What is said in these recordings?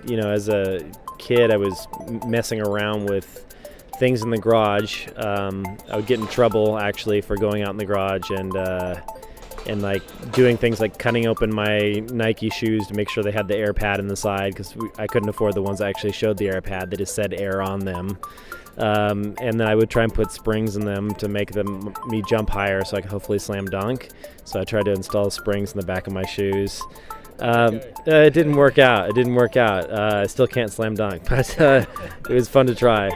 as a kid, I was messing around with things in the garage. I would get in trouble actually for going out in the garage and like doing things like cutting open my Nike shoes to make sure they had the air pad in the side, because I couldn't afford the ones that actually showed the air pad. They just said air on them. And then I would try and put springs in them to make me jump higher so I could hopefully slam dunk. So I tried to install springs in the back of my shoes. It didn't work out. I still can't slam dunk, but it was fun to try.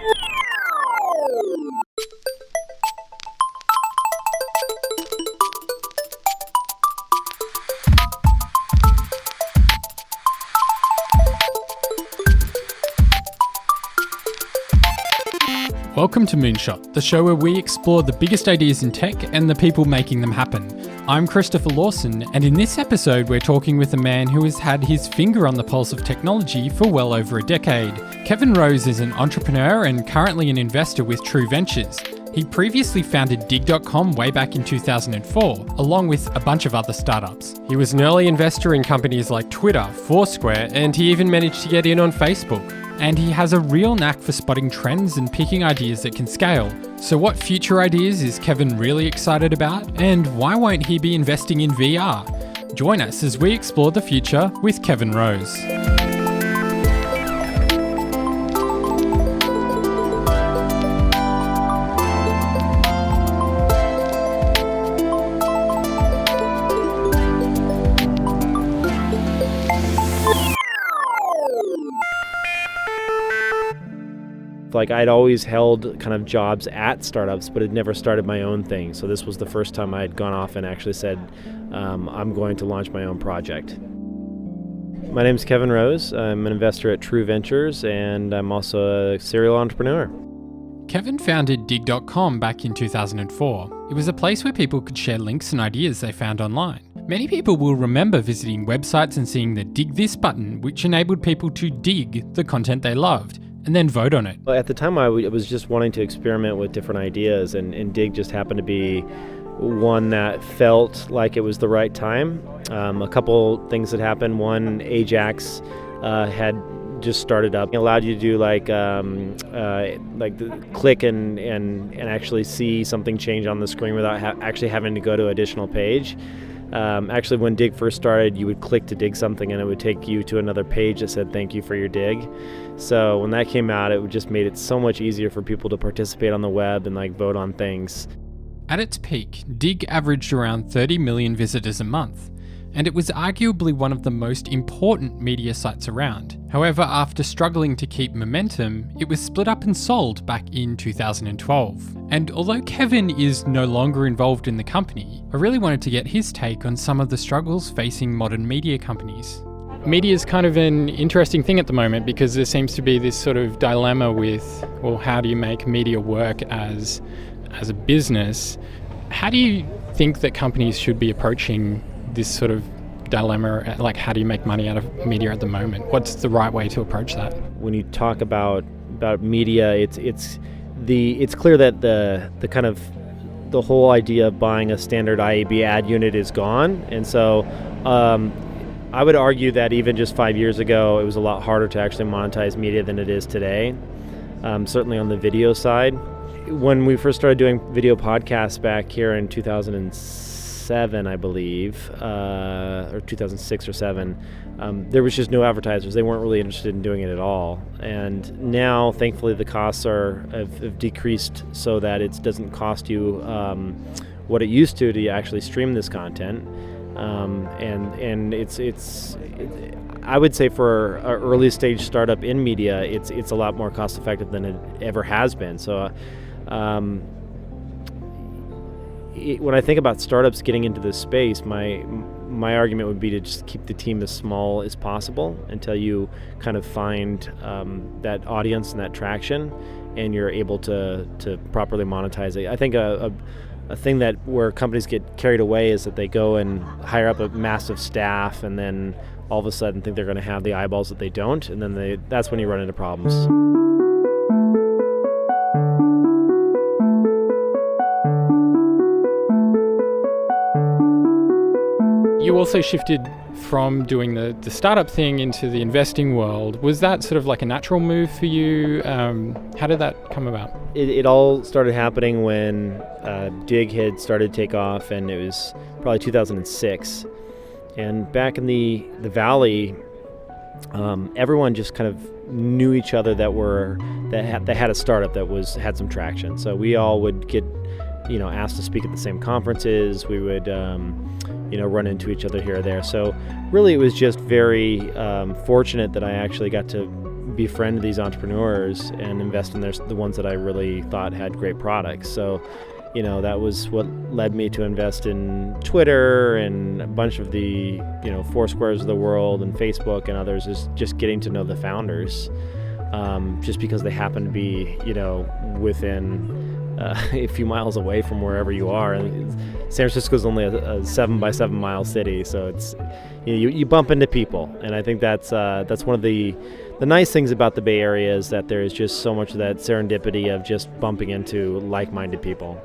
Welcome to Moonshot, the show where we explore the biggest ideas in tech and the people making them happen. I'm Christopher Lawson, and in this episode we're talking with a man who has had his finger on the pulse of technology for well over a decade. Kevin Rose is an entrepreneur and currently an investor with True Ventures. He previously founded Dig.com way back in 2004, along with a bunch of other startups. He was an early investor in companies like Twitter, Foursquare, and he even managed to get in on Facebook. And he has a real knack for spotting trends and picking ideas that can scale. So what future ideas is Kevin really excited about? And why won't he be investing in VR? Join us as we explore the future with Kevin Rose. Like, I'd always held kind of jobs at startups, but had never started my own thing. So this was the first time I had gone off and actually said, I'm going to launch my own project. My name is Kevin Rose. I'm an investor at True Ventures, and I'm also a serial entrepreneur. Kevin founded Dig.com back in 2004. It was a place where people could share links and ideas they found online. Many people will remember visiting websites and seeing the Dig This button, which enabled people to dig the content they loved and then vote on it. Well, at the time, I was just wanting to experiment with different ideas, and Dig just happened to be one that felt like it was the right time. A couple things that happened. One, Ajax had just started up. It allowed you to do like the click and actually see something change on the screen without actually having to go to an additional page. Actually, when Dig first started, you would click to dig something and it would take you to another page that said thank you for your dig. So when that came out, it just made it so much easier for people to participate on the web and like vote on things. At its peak, Dig averaged around 30 million visitors a month, and it was arguably one of the most important media sites around. However, after struggling to keep momentum, it was split up and sold back in 2012. And although Kevin is no longer involved in the company, I really wanted to get his take on some of the struggles facing modern media companies. Media is kind of an interesting thing at the moment because there seems to be this sort of dilemma with, well, how do you make media work as a business? How do you think that companies should be approaching this sort of dilemma? Like, how do you make money out of media at the moment? What's the right way to approach that? When you talk about media, it's clear that the kind of the whole idea of buying a standard IAB ad unit is gone, and so I would argue that even just 5 years ago, it was a lot harder to actually monetize media than it is today. Certainly on the video side. When we first started doing video podcasts back here in 2007, I believe, or 2006 or 7, there was just no advertisers. They weren't really interested in doing it at all. And now, thankfully, the costs have decreased so that it doesn't cost you what it used to actually stream this content. And it's I would say for an early stage startup in media, it's a lot more cost effective than it ever has been. So. When I think about startups getting into this space, my argument would be to just keep the team as small as possible until you kind of find that audience and that traction, and you're able to properly monetize it. I think a thing that where companies get carried away is that they go and hire up a massive staff, and then all of a sudden think they're going to have the eyeballs that they don't, and then that's when you run into problems. You you also shifted from doing the startup thing into the investing world. Was that sort of like a natural move for you? How did that come about? It all started happening when Dig had started to take off, and it was probably 2006. And back in the Valley, everyone just kind of knew each other that had a startup that had some traction. So we all would get asked to speak at the same conferences. We would run into each other here or there. So really it was just very fortunate that I actually got to befriend these entrepreneurs and invest in the ones that I really thought had great products. So that was what led me to invest in Twitter and a bunch of the Foursquares of the world and Facebook and others, is just getting to know the founders, just because they happen to be within a few miles away from wherever you are. And San Francisco is only a 7x7 mile city, so it's you bump into people, and I think that's one of the nice things about the Bay Area, is that there is just so much of that serendipity of just bumping into like-minded people.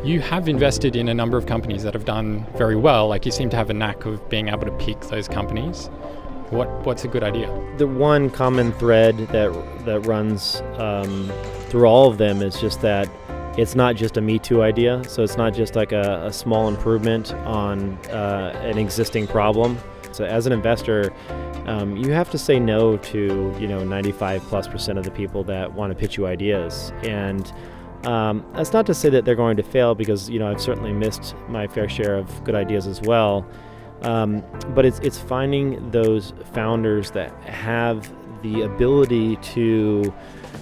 You have invested in a number of companies that have done very well. Like, you seem to have a knack of being able to pick those companies. What's a good idea? The one common thread that runs through all of them is just that it's not just a Me Too idea. So it's not just like a small improvement on an existing problem. So as an investor, you have to say no to 95+% of the people that want to pitch you ideas. And that's not to say that they're going to fail, because I've certainly missed my fair share of good ideas as well. But it's finding those founders that have the ability to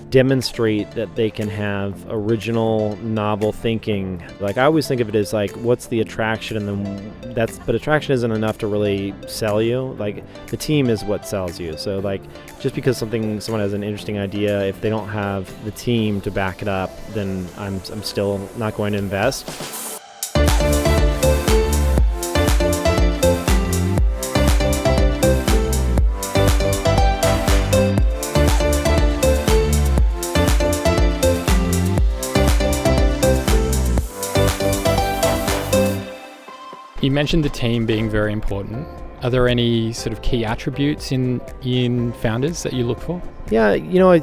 demonstrate that they can have original, novel thinking. Like, I always think of it as like, what's the attraction, and but attraction isn't enough to really sell you. Like, the team is what sells you. So like, just because someone has an interesting idea, if they don't have the team to back it up, then I'm still not going to invest. You mentioned the team being very important. Are there any sort of key attributes in founders that you look for? Yeah, I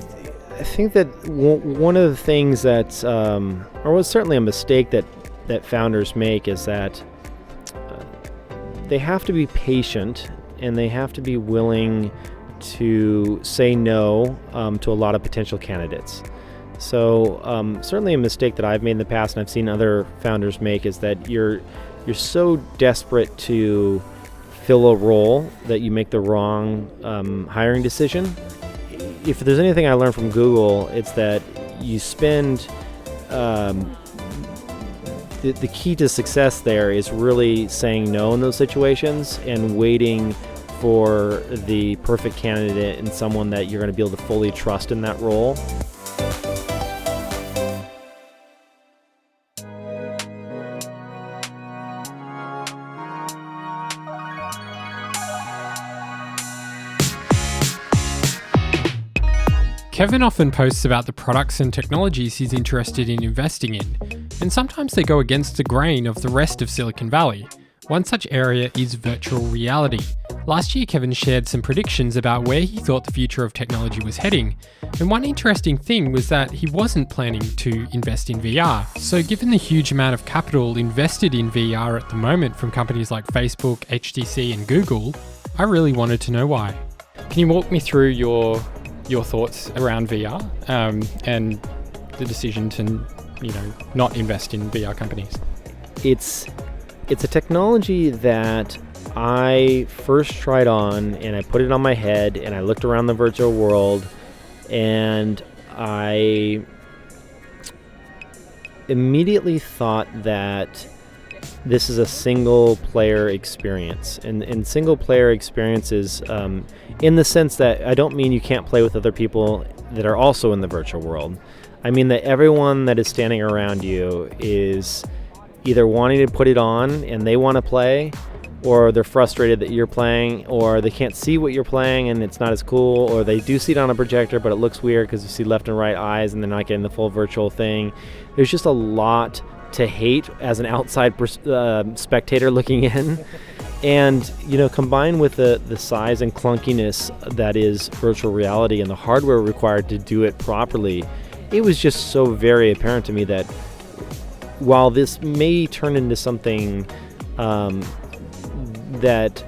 think that one of the things that, or was certainly a mistake that founders make, is that they have to be patient, and they have to be willing to say no to a lot of potential candidates. So certainly a mistake that I've made in the past, and I've seen other founders make, is that you're so desperate to fill a role that you make the wrong hiring decision. If there's anything I learned from Google, it's that you spend the key to success there is really saying no in those situations and waiting for the perfect candidate and someone that you're going to be able to fully trust in that role. Kevin often posts about the products and technologies he's interested in investing in, and sometimes they go against the grain of the rest of Silicon Valley. One such area is virtual reality. Last year, Kevin shared some predictions about where he thought the future of technology was heading, and one interesting thing was that he wasn't planning to invest in VR. So given the huge amount of capital invested in VR at the moment from companies like Facebook, HTC and Google, I really wanted to know why. Can you walk me through your thoughts around VR and the decision to not invest in VR companies? It's a technology that I first tried on, and I put it on my head, and I looked around the virtual world, and I immediately thought that this is a single player experience, and single player experiences in the sense that I don't mean you can't play with other people that are also in the virtual world. I mean that everyone that is standing around you is either wanting to put it on and they want to play, or they're frustrated that you're playing, or they can't see what you're playing and it's not as cool, or they do see it on a projector but it looks weird because you see left and right eyes and they're not getting the full virtual thing. There's just a lot to hate as an outside spectator looking in. And, combined with the size and clunkiness that is virtual reality and the hardware required to do it properly, it was just so very apparent to me that while this may turn into something that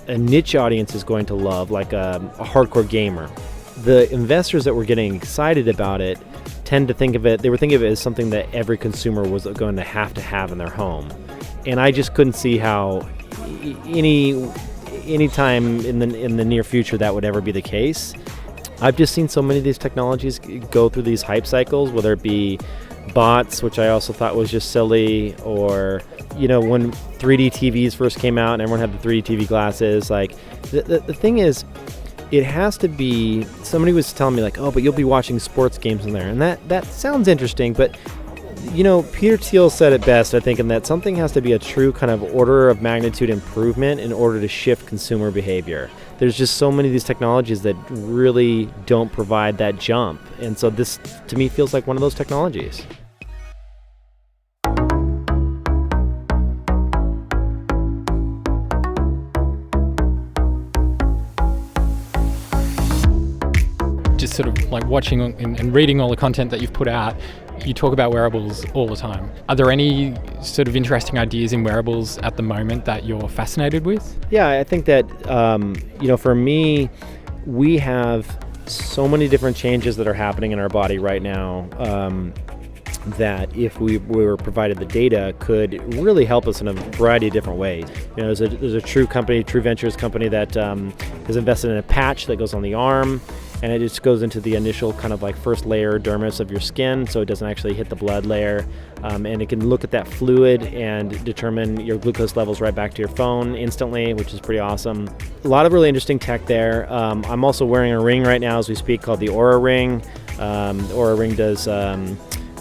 a niche audience is going to love, like a hardcore gamer, the investors that were getting excited about it tend to think of it as something that every consumer was going to have in their home. And I just couldn't see how any time in the near future that would ever be the case. I've just seen so many of these technologies go through these hype cycles, whether it be bots, which I also thought was just silly, or when 3D TVs first came out and everyone had the 3D TV glasses. Like the thing is, it has to be, somebody was telling me like, oh, but you'll be watching sports games in there, and that sounds interesting, but Peter Thiel said it best, I think, in that something has to be a true kind of order of magnitude improvement in order to shift consumer behavior. There's just so many of these technologies that really don't provide that jump. And so this, to me, feels like one of those technologies. Just sort of like watching and reading all the content that you've put out, you talk about wearables all the time. Are there any sort of interesting ideas in wearables at the moment that you're fascinated with? Yeah, I think that, for me, we have so many different changes that are happening in our body right now that if we were provided the data could really help us in a variety of different ways. There's a True Ventures company that has invested in a patch that goes on the arm, and it just goes into the initial kind of like first layer dermis of your skin, so it doesn't actually hit the blood layer, and it can look at that fluid and determine your glucose levels right back to your phone instantly, which is pretty awesome. A lot of really interesting tech there. I'm also wearing a ring right now as we speak called the Oura Ring. The Oura Ring does,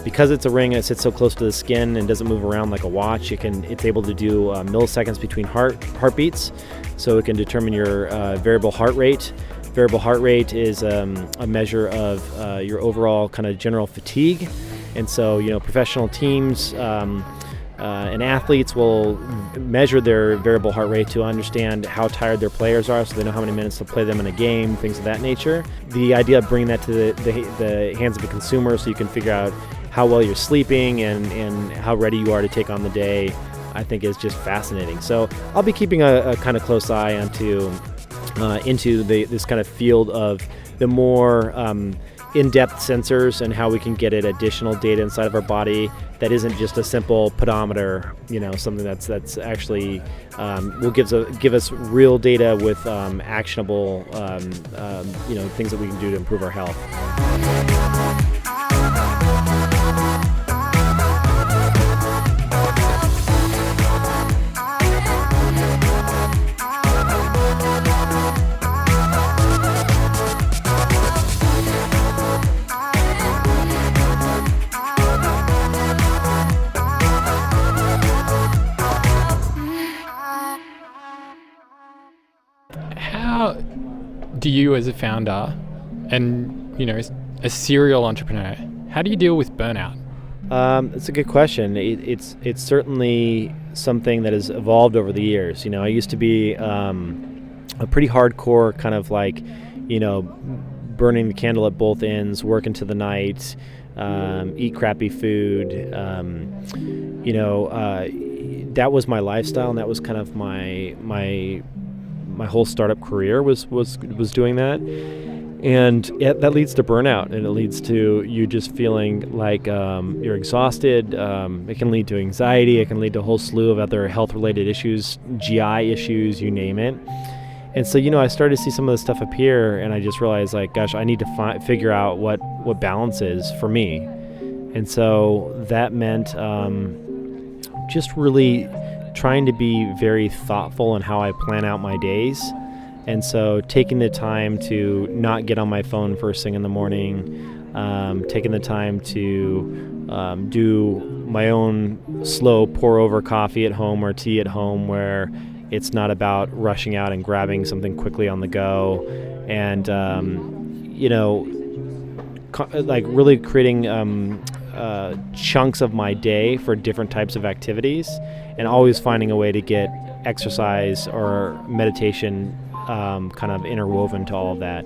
because it's a ring and it sits so close to the skin and doesn't move around like a watch, it's able to do milliseconds between heartbeats, so it can determine your variable heart rate. Variable heart rate is a measure of your overall kind of general fatigue, and so professional teams and athletes will measure their variable heart rate to understand how tired their players are, so they know how many minutes to play them in a game, things of that nature. The idea of bringing that to the hands of the consumer, so you can figure out how well you're sleeping and how ready you are to take on the day, I think is just fascinating. So I'll be keeping a kind of close eye into this kind of field of the more in-depth sensors and how we can get additional data inside of our body that isn't just a simple pedometer, something that's actually will give us real data with actionable things that we can do to improve our health. How do you, as a founder and a serial entrepreneur, how do you deal with burnout? It's a good question. It's certainly something that has evolved over the years. I used to be a pretty hardcore kind of like, burning the candle at both ends, work into the night, eat crappy food. That was my lifestyle, and that was kind of my whole startup career was doing that. And that leads to burnout, and it leads to you just feeling like you're exhausted. It can lead to anxiety. It can lead to a whole slew of other health-related issues, GI issues, you name it. And so, I started to see some of this stuff appear, and I just realized, like, gosh, I need to figure out what balance is for me. And so that meant just really trying to be very thoughtful in how I plan out my days. And so taking the time to not get on my phone first thing in the morning, taking the time to do my own slow pour over coffee at home or tea at home, where It's not about rushing out and grabbing something quickly on the go, and like really creating chunks of my day for different types of activities, and always finding a way to get exercise or meditation kind of interwoven to all of that.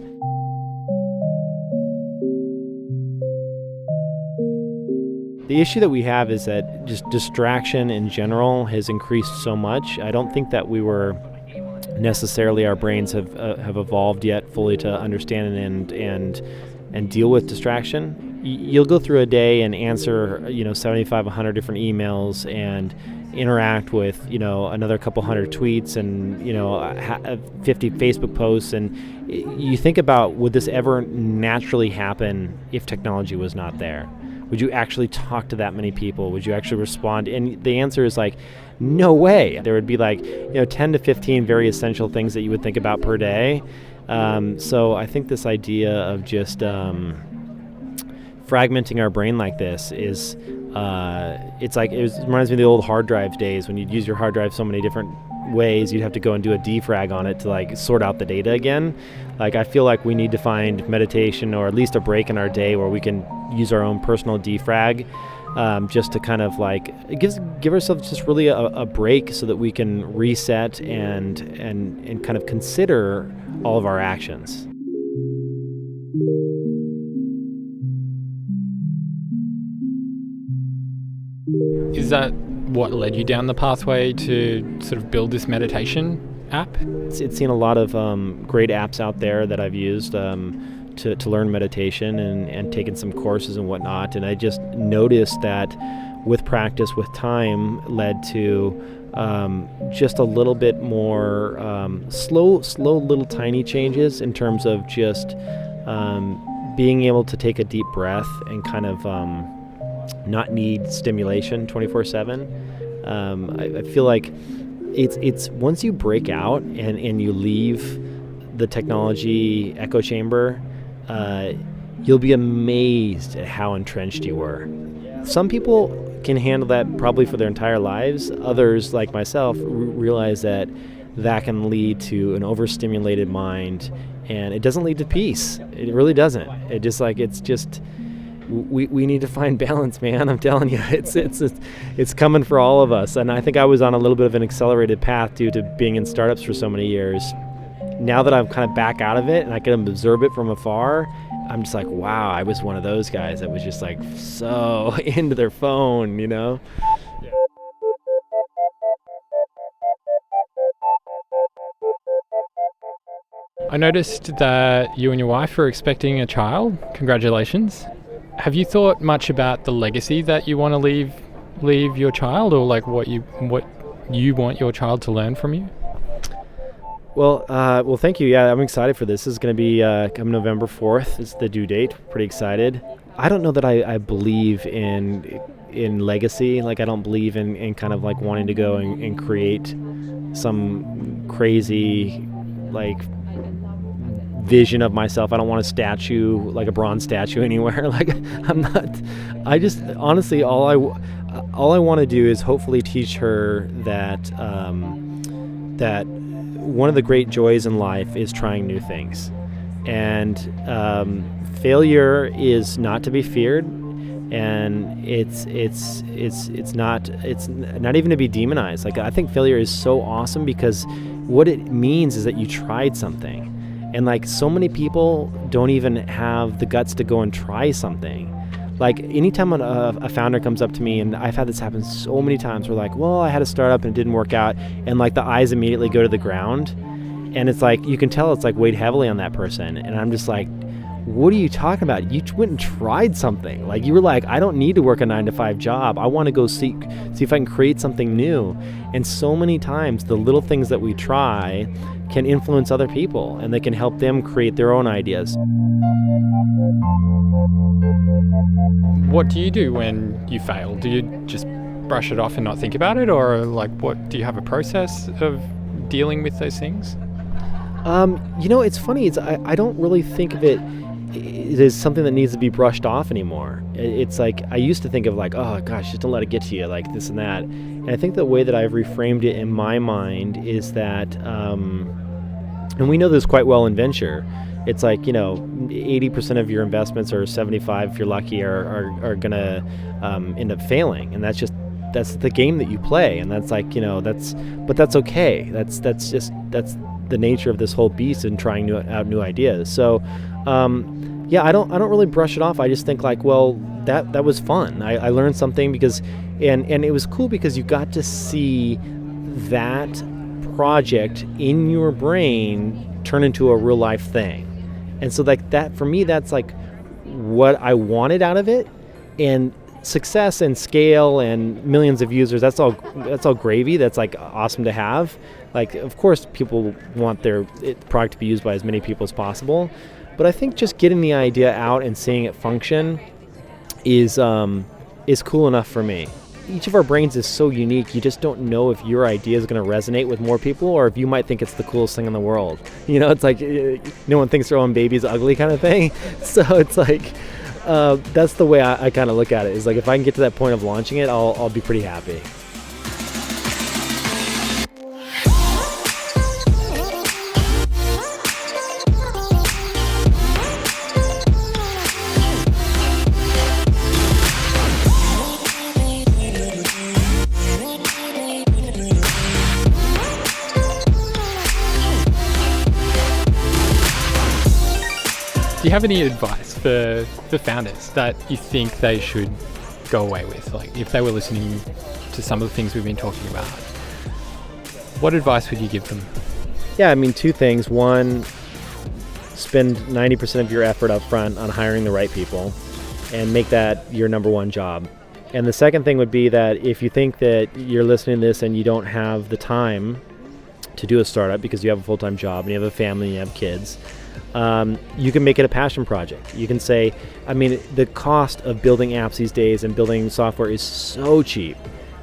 The issue that we have is that just distraction in general has increased so much. I don't think that we were necessarily, our brains have evolved yet fully to understand and deal with distraction. You'll go through a day and answer 75, 100 different emails and interact with another couple hundred tweets and 50 Facebook posts, and you think about, would this ever naturally happen if technology was not there? Would you actually talk to that many people? Would you actually respond? And the answer is like, no way. There would be 10 to 15 very essential things that you would think about per day. So I think this idea of just fragmenting our brain like this is, it reminds me of the old hard drive days when you'd use your hard drive so many different ways. You'd have to go and do a defrag on it to sort out the data again. I feel like we need to find meditation, or at least a break in our day where we can use our own personal defrag, just to kind of give ourselves just really a break so that we can reset and kind of consider all of our actions. Is that what led you down the pathway to sort of build this meditation app? It's seen a lot of great apps out there that I've used to learn meditation and taken some courses and whatnot. And I just noticed that with practice, with time, led to just a little bit more slow little tiny changes in terms of just being able to take a deep breath and kind of not need stimulation 24/7. I feel like it's once you break out and you leave the technology echo chamber, you'll be amazed at how entrenched you were. Some people can handle that probably for their entire lives. Others, like myself, realize that can lead to an overstimulated mind, and it doesn't lead to peace. It really doesn't. It's just we need to find balance, man. I'm telling you, it's coming for all of us. And I think I was on a little bit of an accelerated path due to being in startups for so many years. Now that I'm kind of back out of it and I can observe it from afar, I'm just like, wow, I was one of those guys that was just so into their phone, Yeah. I noticed that you and your wife are expecting a child. Congratulations. Have you thought much about the legacy that you want to leave your child, or what you want your child to learn from you? Well, thank you. Yeah, I'm excited for this. This is going to be come November 4th. It's the due date. Pretty excited. I don't know that I believe in legacy. I don't believe in kind of wanting to go and create some crazy vision of myself. I don't want a statue, a bronze statue anywhere. I'm not. I just honestly, all I want to do is hopefully teach her that that one of the great joys in life is trying new things, and failure is not to be feared, and it's not even to be demonized. I think failure is so awesome because what it means is that you tried something. And so many people don't even have the guts to go and try something. Anytime a founder comes up to me, and I've had this happen so many times, where well, I had a startup and it didn't work out, and the eyes immediately go to the ground, and it's you can tell it's weighed heavily on that person. And I'm just what are you talking about? You went and tried something. You were I don't need to work a 9-to-5 job. I want to go see if I can create something new. And so many times the little things that we try can influence other people, and they can help them create their own ideas. What do you do when you fail? Do you just brush it off and not think about it, or what do you have a process of dealing with those things? It's funny. I don't really think of it it is something that needs to be brushed off anymore. It's like, I used to think of like, oh gosh, just don't let it get to you, like this and that. And I think the way that I've reframed it in my mind is that, and we know this quite well in venture, it's like, 80% of your investments, or 75 if you're lucky, are gonna end up failing. And that's the game that you play. And that's like, but that's okay. That's the nature of this whole beast and trying out new ideas. So, I don't really brush it off. I just think like, well, that was fun. I learned something because, and it was cool because you got to see that project in your brain turn into a real life thing. And so like that, for me, that's like what I wanted out of it. And success and scale and millions of users, that's all gravy. That's like awesome to have. Like, of course, people want their product to be used by as many people as possible. But I think just getting the idea out and seeing it function is cool enough for me. Each of our brains is so unique. You just don't know if your idea is going to resonate with more people, or if you might think it's the coolest thing in the world. It's like no one thinks their own baby's ugly kind of thing. So it's like that's the way I kind of look at it. Is like, if I can get to that point of launching it, I'll be pretty happy. Do you have any advice for founders that you think they should go away with? Like, if they were listening to some of the things we've been talking about, what advice would you give them? Yeah, I mean, two things. One, spend 90% of your effort up front on hiring the right people and make that your number one job. And the second thing would be that if you think that you're listening to this and you don't have the time to do a startup because you have a full-time job and you have a family and you have kids, you can make it a passion project. You can say, I mean, the cost of building apps these days and building software is so cheap.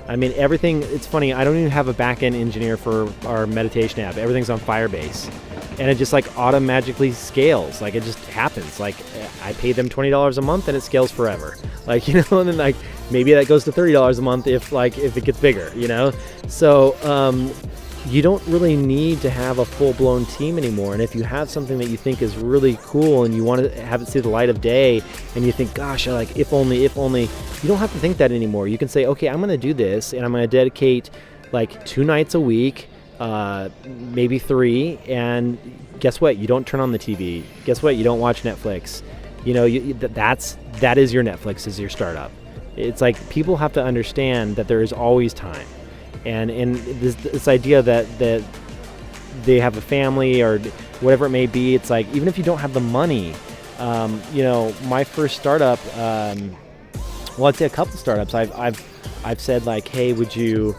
I mean, everything, it's funny, I don't even have a back-end engineer for our meditation app. Everything's on Firebase. And it just like automatically scales. Like, it just happens. Like, I pay them $20 a month and it scales forever. Like, and then like maybe that goes to $30 a month if it gets bigger, So, you don't really need to have a full-blown team anymore. And if you have something that you think is really cool and you want to have it see the light of day, and you think, gosh, like if only, you don't have to think that anymore. You can say, okay, I'm going to do this, and I'm going to dedicate like 2 nights a week, maybe 3, and guess what? You don't turn on the TV. Guess what? You don't watch Netflix. That is your Netflix, is your startup. It's like, people have to understand that there is always time. And this idea that they have a family or whatever it may be, it's like, even if you don't have the money, my first startup, I'd say a couple startups, I've said like, hey, would you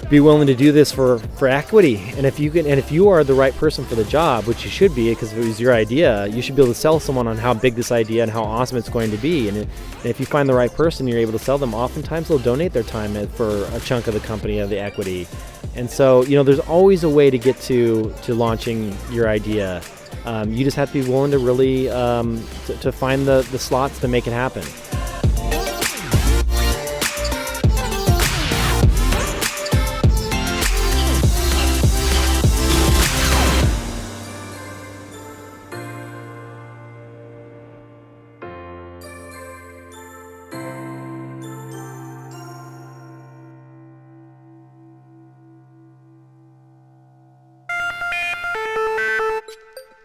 be willing to do this for equity? And if you are the right person for the job, which you should be, because if it was your idea, you should be able to sell someone on how big this idea and how awesome it's going to be. And if you find the right person, you're able to sell them. Oftentimes they'll donate their time for a chunk of the company, of the equity. And so, there's always a way to get to launching your idea. You just have to be willing to really to find the slots to make it happen.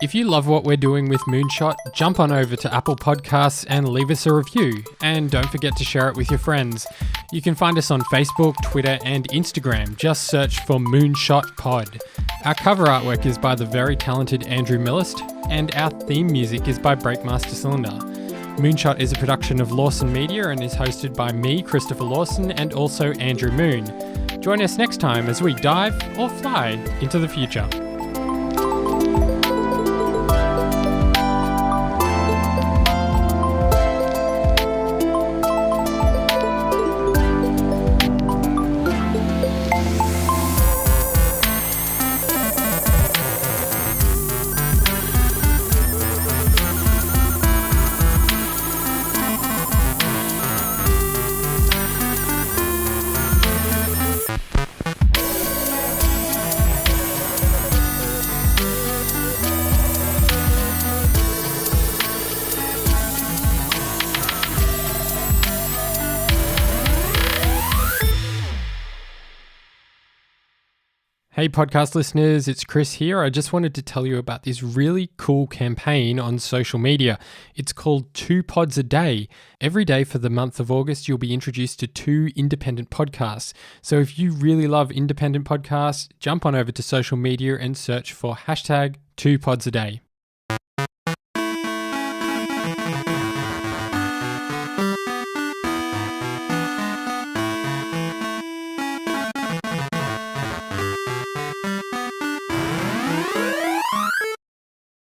If you love what we're doing with Moonshot, jump on over to Apple Podcasts and leave us a review. And don't forget to share it with your friends. You can find us on Facebook, Twitter, and Instagram. Just search for Moonshot Pod. Our cover artwork is by the very talented Andrew Millist, and our theme music is by Breakmaster Cylinder. Moonshot is a production of Lawson Media and is hosted by me, Christopher Lawson, and also Andrew Moon. Join us next time as we dive or fly into the future. Hey podcast listeners, it's Chris here. I just wanted to tell you about this really cool campaign on social media. It's called 2 Pods a Day. Every day for the month of August, you'll be introduced to 2 independent podcasts. So if you really love independent podcasts, jump on over to social media and search for hashtag 2 Pods a Day.